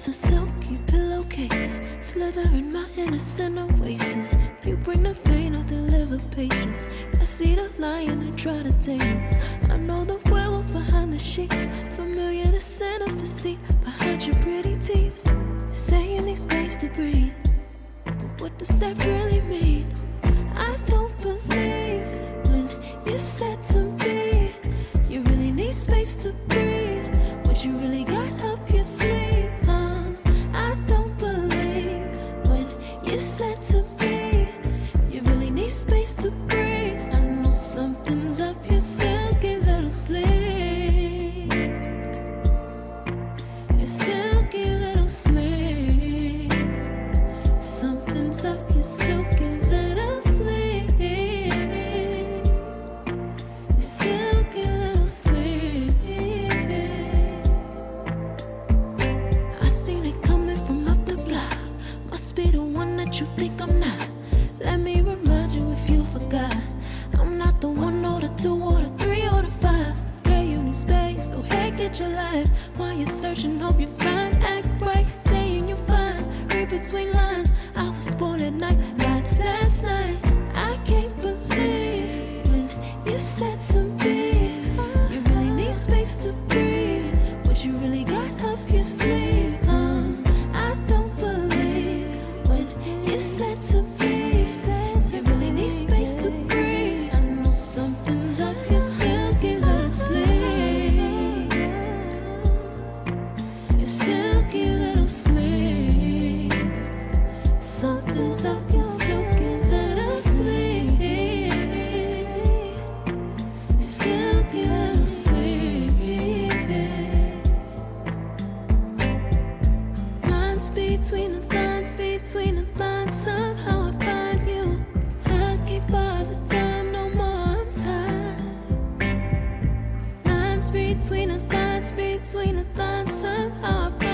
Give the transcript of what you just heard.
It's a silky pillowcase, slither in my innocent oasis. You bring the pain, I'll deliver patience. I see the lion and try to tame him. I know the werewolf behind the sheep, familiar the scent of deceit behind your pretty teeth. Say you need space to breathe, but what does that really mean? I don't believe when you said to me you really need space to breathe. What you really got up your sleeve? I don't believe when you said to me you really need space to breathe. I know something's up your silky little sleeve. Your silky little sleeve. Something's up your silky little sleeve. Your silky little sleeve. I seen it coming from up the block. Must be the one that you think I'm not. Let me remind you if you forgot. I'm not the one or the two or the three or the five. Yeah, you need space, go ahead, get your life. While you're searching, hope you find, act right, saying you're fine. Read between lines, I was born at night, not last night. I can't believe when you said to me you really need space to breathe. What you really got up your sleeve? I don't believe when you said to me you really need space to breathe. I know something's up your silky little sleeve. Your silky little sleeve. Something's up your silky little sleeve. Silky little sleeve. Lines between the lines, between the lines, somehow I find you. I can't bother time no more time. Lines between the lines, between the lines, somehow I find